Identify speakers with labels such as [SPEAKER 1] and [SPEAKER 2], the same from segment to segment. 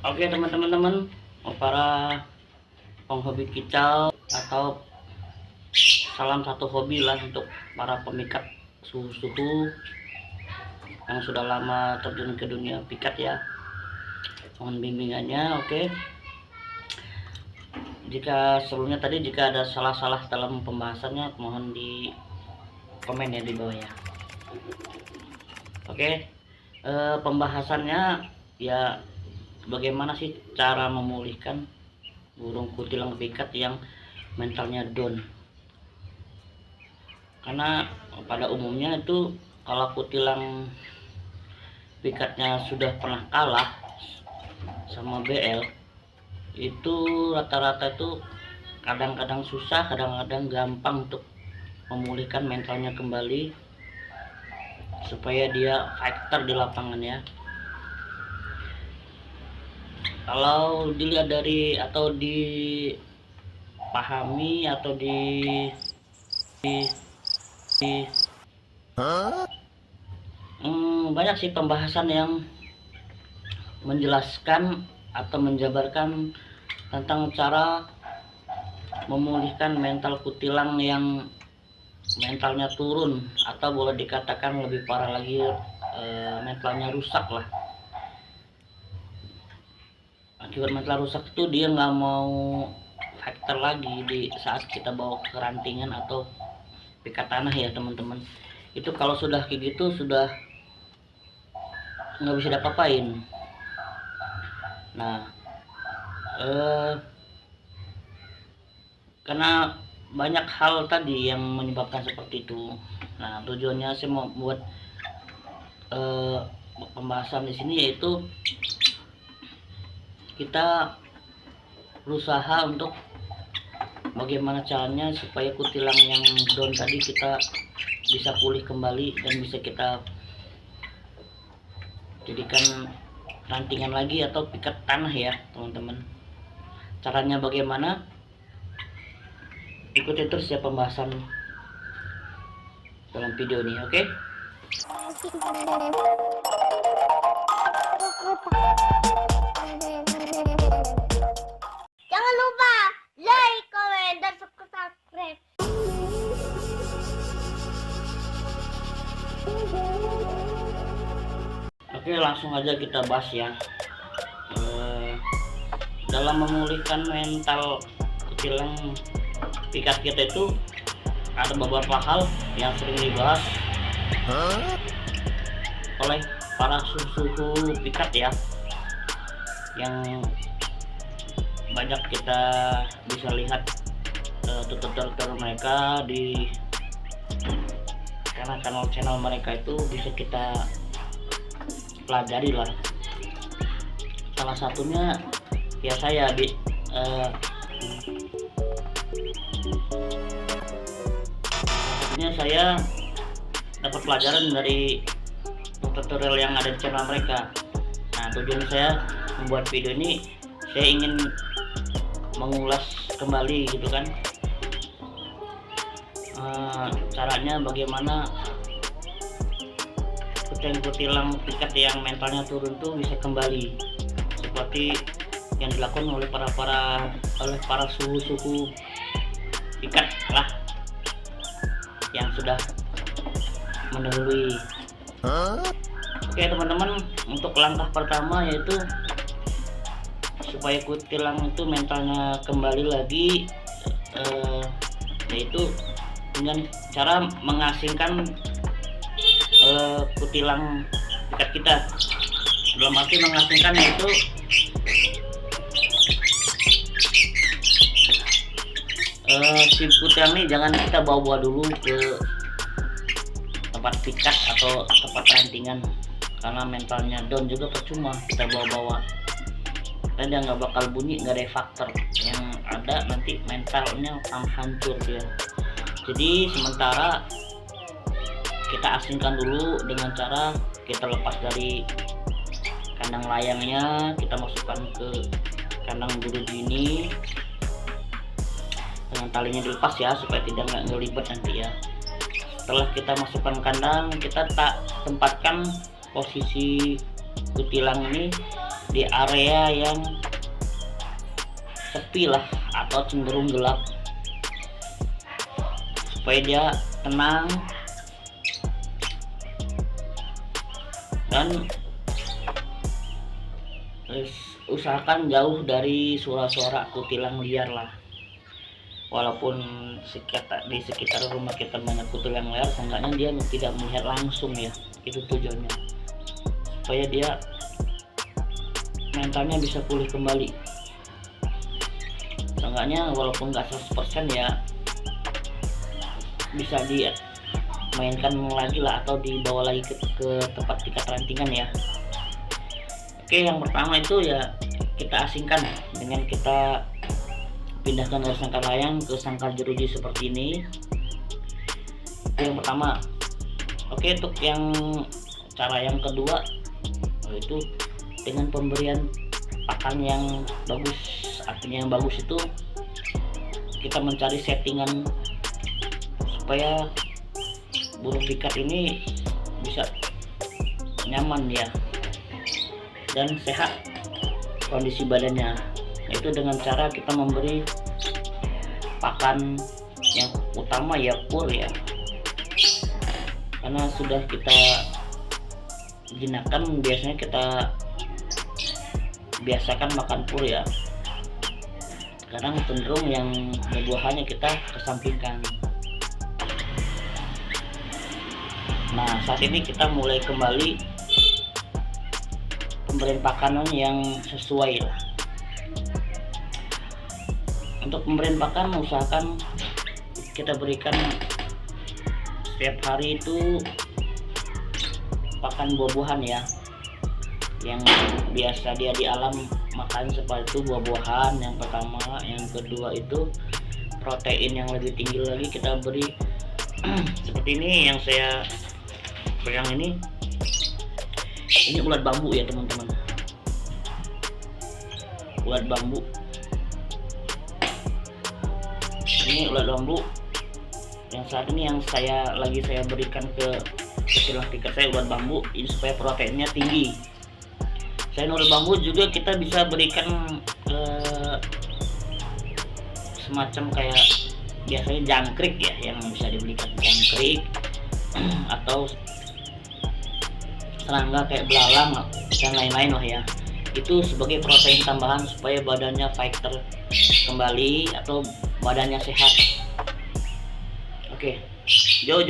[SPEAKER 1] Oke teman-teman, para penghobi kicau atau salam satu hobi lah untuk para pemikat suhu-suhu yang sudah lama terjun ke dunia pikat ya. Mohon bimbingannya. Oke, jika sebelumnya tadi jika ada salah-salah dalam pembahasannya mohon di komen ya di bawah ya. Oke, pembahasannya ya, bagaimana sih cara memulihkan burung kutilang pikat yang mentalnya down. Karena pada umumnya itu kalau kutilang pikatnya sudah pernah kalah sama BL, itu rata-rata itu kadang-kadang susah, kadang-kadang gampang untuk memulihkan mentalnya kembali supaya dia fighter di lapangan ya. Kalau dilihat dari atau dipahami atau banyak sih pembahasan yang menjelaskan atau menjabarkan tentang cara memulihkan mental kutilang yang mentalnya turun atau boleh dikatakan lebih parah lagi, mentalnya rusak lah. Akibat mental rusak itu dia nggak mau fighter lagi di saat kita bawa ke rantingan atau pikat tanah ya teman-teman. Itu kalau sudah kayak gitu sudah nggak bisa diapa-apain. Nah, karena banyak hal tadi yang menyebabkan seperti itu. Nah, tujuannya saya mau buat pembahasan di sini yaitu kita berusaha untuk bagaimana caranya supaya kutilang yang down tadi kita bisa pulih kembali dan bisa kita jadikan rantingan lagi atau pikat tanah ya teman-teman. Caranya bagaimana? Ikuti terus ya pembahasan dalam video ini, oke?
[SPEAKER 2] Jangan lupa like, comment, dan subscribe.
[SPEAKER 1] Oke, langsung aja kita bahas ya. Dalam memulihkan mental kutilang pikat kita itu ada beberapa hal yang sering dibahas oleh para suhu pikat ya, yang banyak kita bisa lihat tutorial mereka di karena channel mereka itu bisa kita pelajari lah. Salah satunya ya saya saya dapat pelajaran dari tutorial yang ada di channel mereka. Nah, tujuan saya membuat video ini, saya ingin mengulas kembali gitu kan, caranya bagaimana kutilang pikat yang mentalnya turun tuh bisa kembali seperti yang dilakukan oleh para suhu pikat lah yang sudah mendahului. Oke teman-teman, untuk langkah pertama yaitu supaya kutilang itu mentalnya kembali lagi, yaitu dengan cara mengasingkan kutilang pikat kita. Dalam arti mengasingkan yaitu si kutilang ini jangan kita bawa-bawa dulu ke tempat pikat atau tempat rantingan, karena mentalnya down juga percuma kita bawa-bawa, dan dia nggak bakal bunyi, nggak ada faktor yang ada, nanti mentalnya akan hancur dia. Jadi sementara kita asingkan dulu dengan cara kita lepas dari kandang layangnya, kita masukkan ke kandang bulu gini dengan talinya dilepas ya supaya tidak ngelibet nanti ya. Setelah kita masukkan kandang, kita tak tempatkan posisi kutilang ini di area yang sepi lah atau cenderung gelap, supaya dia tenang dan usahakan jauh dari suara-suara kutilang liar lah. Walaupun di sekitar rumah kita banyak kutilang liar, seenggaknya dia tidak melihat langsung ya. Itu tujuannya, supaya dia mentalnya bisa pulih kembali. Seenggaknya walaupun nggak 100% ya, bisa dia mainkan lagi lah, atau dibawa lagi ke tempat pikat rantingan ya. Oke, yang pertama itu ya kita asingkan dengan kita pindahkan dari sangkar layang ke sangkar jeruji seperti ini. Itu yang pertama. Oke, untuk yang cara yang kedua yaitu dengan pemberian pakan yang bagus. Artinya yang bagus itu kita mencari settingan supaya burung pikat ini bisa nyaman ya dan sehat kondisi badannya. Itu dengan cara kita memberi pakan yang utama ya pur ya, karena sudah kita jinakkan, biasanya kita biasakan makan pur ya. Sekarang cenderung yang buah-buahannya kita kesampingkan. Nah, saat ini kita mulai kembali pemberian pakanan yang sesuai lah. Untuk pemberian pakan usahakan kita berikan setiap hari itu pakan buah-buahan ya, yang biasa dia di alam makan seperti itu buah-buahan yang pertama. Yang kedua itu protein yang lebih tinggi lagi kita beri seperti ini yang saya pegang ini ulat bambu ya teman-teman, ulat bambu. Ini ulat bambu yang saat ini yang saya berikan ke kutilang pikat saya, ulat bambu ini supaya proteinnya tinggi. Selain ulat bambu juga kita bisa berikan semacam kayak biasanya jangkrik ya, yang bisa diberikan jangkrik atau serangga kayak belalang dan lain-lain lah ya. Itu sebagai protein tambahan supaya badannya fighter kembali atau badannya sehat. Oke, Jo.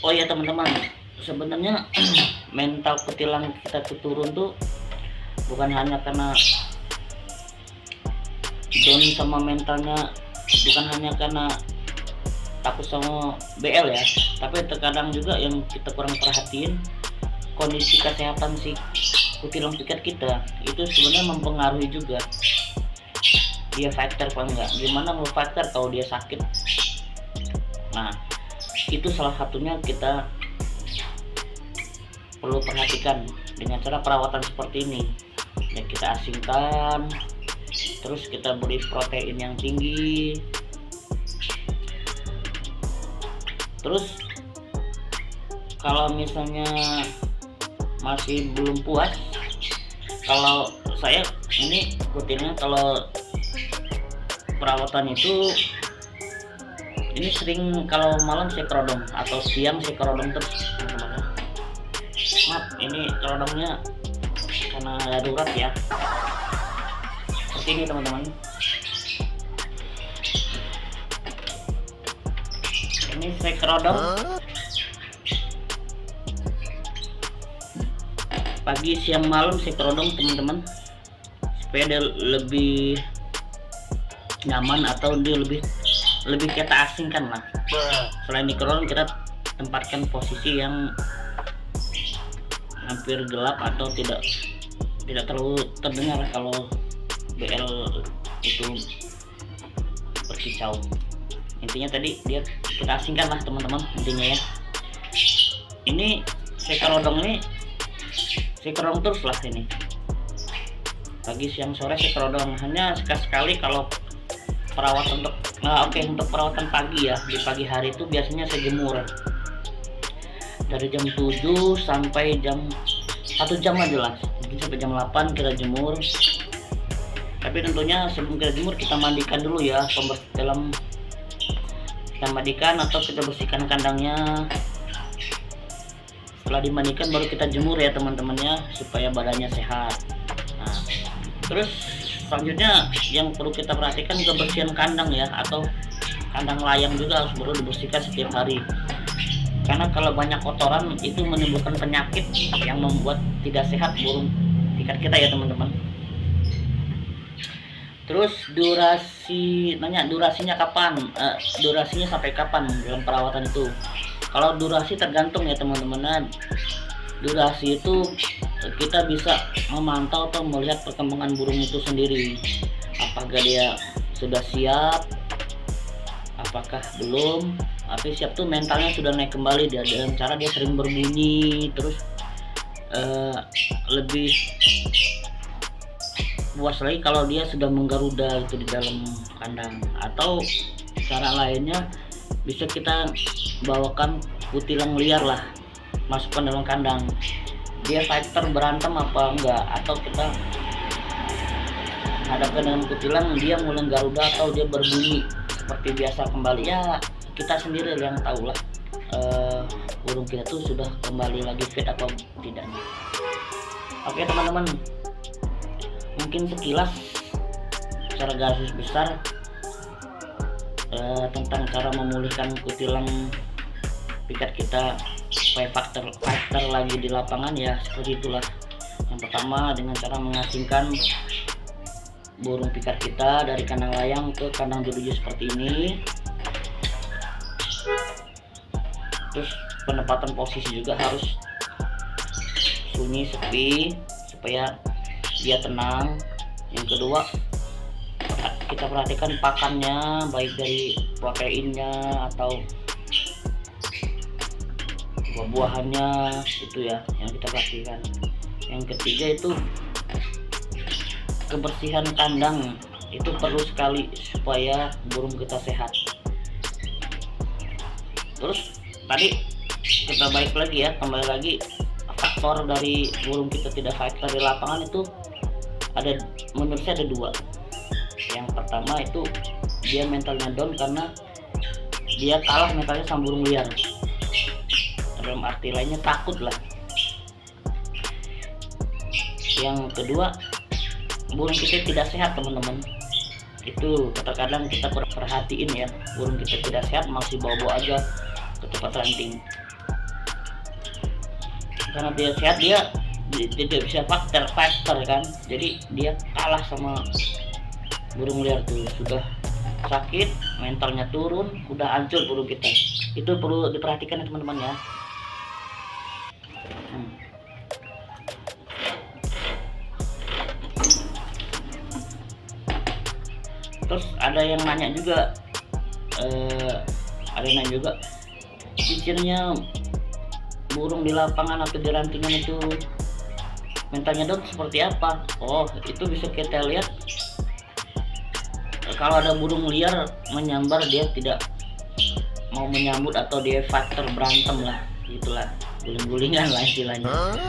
[SPEAKER 1] Oh ya teman-teman, sebenarnya mental kutilang kita tuh turun tuh bukan hanya karena down sama mentalnya, bukan hanya karena takut sama BL ya, tapi terkadang juga yang kita kurang perhatiin kondisi kesehatan si kutilang pikat kita itu sebenarnya mempengaruhi juga dia fighter apa enggak. Gimana mau fighter kalau dia sakit? Nah, itu salah satunya kita perlu perhatikan dengan cara perawatan seperti ini ya. Kita asingkan, terus kita beri protein yang tinggi. Terus kalau misalnya masih belum puas, kalau saya ini kutilnya kalau perawatan itu ini sering kalau malam saya kerodong atau siang saya kerodong terus teman-teman. Maaf, ini kerodongnya karena darurat ya, seperti ini teman-teman. Ini saya kerodong pagi siang malam, saya kerodong teman-teman supaya dia lebih nyaman atau dia lebih kita asingkan lah. Selain di kerodong kita tempatkan posisi yang hampir gelap atau tidak terlalu terdengar kalau BL itu berkicau. Intinya tadi dia kita asingkan lah teman-teman intinya ya. Ini saya kerodong terus lah ini pagi siang sore saya kerodong, hanya sekali kalau perawatan untuk untuk perawatan pagi ya. Di pagi hari itu biasanya saya jemur dari jam 7 sampai jam 1 jam aja lah, mungkin sampai jam 8 kita jemur. Tapi tentunya sebelum kita jemur kita mandikan dulu ya, pembersih dalam kita mandikan atau kita bersihkan kandangnya. Setelah dimandikan baru kita jemur ya teman-temannya, supaya badannya sehat. Nah, terus selanjutnya yang perlu kita perhatikan kebersihan kandang ya, atau kandang layang juga harus perlu dibersihkan setiap hari. Karena kalau banyak kotoran itu menimbulkan penyakit yang membuat tidak sehat burung pikat kita ya teman-teman. Terus durasinya kapan? Durasinya sampai kapan dalam perawatan itu? Kalau durasi tergantung ya teman-teman. Durasi itu kita bisa memantau atau melihat perkembangan burung itu sendiri. Apakah dia sudah siap? Apakah belum? Tapi siap tuh mentalnya sudah naik kembali dia, dengan cara dia sering berbunyi, terus lebih puas lagi kalau dia sudah menggaruda itu di dalam kandang. Atau cara lainnya bisa kita bawakan kutilang liar lah, masukkan dalam kandang, dia fighter berantem apa enggak, atau kita hadapkan dengan kutilang dia mulai garuda atau dia berbunyi seperti biasa kembali. Ya kita sendiri yang tahu lah burung kita tuh sudah kembali lagi fit atau tidaknya. Oke teman-teman, mungkin sekilas secara garis besar tentang cara memulihkan kutilang pikat kita supaya fighter lagi di lapangan ya, seperti itulah. Yang pertama dengan cara mengasingkan burung pikat kita dari kandang layang ke kandang jeruji seperti ini. Terus penempatan posisi juga harus sunyi, sepi, supaya dia tenang. Yang kedua, kita perhatikan pakannya, baik dari proteinnya atau buah-buahannya, itu ya yang kita perhatikan. Yang ketiga itu kebersihan kandang, itu perlu sekali supaya burung kita sehat. Terus tadi kita balik lagi ya, kembali lagi faktor dari burung kita tidak fighter di lapangan itu ada, menurut saya ada 2. Yang pertama itu dia mentalnya down karena dia kalah mentalnya sama burung liar, dalam arti lainnya takut lah. Yang kedua, burung kita tidak sehat teman-teman. Itu terkadang kita perhatiin ya, burung kita tidak sehat masih bawa-bawa aja ke tempat ranting. Karena dia sehat, dia tidak bisa fighter kan, jadi dia kalah sama burung liar tuh, sudah sakit, mentalnya turun, udah hancur burung kita. Itu perlu diperhatikan ya teman-teman ya. Terus ada yang nanya juga, cirinya burung di lapangan atau di rantingan itu mentalnya down seperti apa? Oh, itu bisa kita lihat kalau ada burung liar menyambar, dia tidak mau menyambut atau dia fighter berantem lah, itulah guling-gulingan lah istilahnya.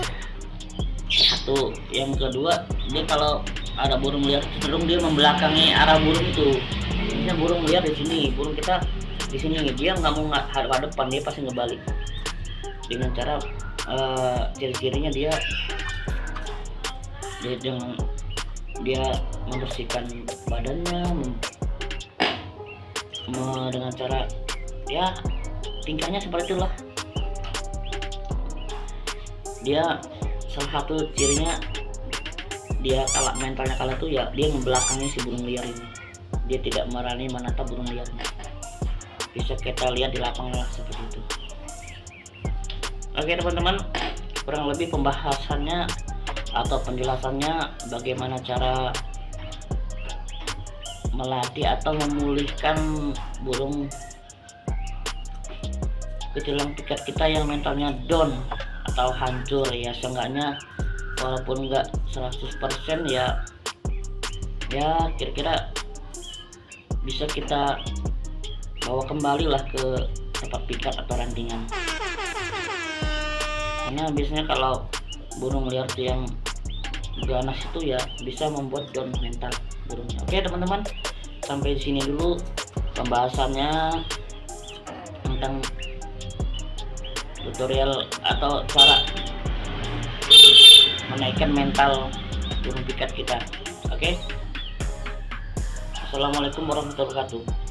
[SPEAKER 1] Satu. Yang kedua, dia kalau ada burung liar cenderung dia membelakangi arah burung itu. Misalnya burung liar di sini, burung kita di sini, dia nggak mau hadap depan, dia pasti ngebalik. Dengan cara ciri-cirinya dia membersihkan badannya dengan cara ya tingkahnya seperti itulah. Dia salah satu cirinya dia mentalnya kalah tuh ya, dia membelakangi si burung liar ini, dia tidak berani menatap burung liarnya. Bisa kita lihat di lapangan lah seperti itu. Oke teman-teman, kurang lebih pembahasannya atau penjelasannya bagaimana cara melatih atau memulihkan burung kutilang pikat kita yang mentalnya down atau hancur ya. Seenggaknya walaupun enggak 100% ya kira-kira bisa kita bawa kembali lah ke tempat pikat atau rantingan. Karena biasanya kalau burung liar yang ganas itu ya bisa membuat down mental burungnya. Oke teman-teman, sampai di sini dulu pembahasannya tentang tutorial atau cara menaikkan mental burung pikat kita. Oke, assalamualaikum warahmatullahi wabarakatuh.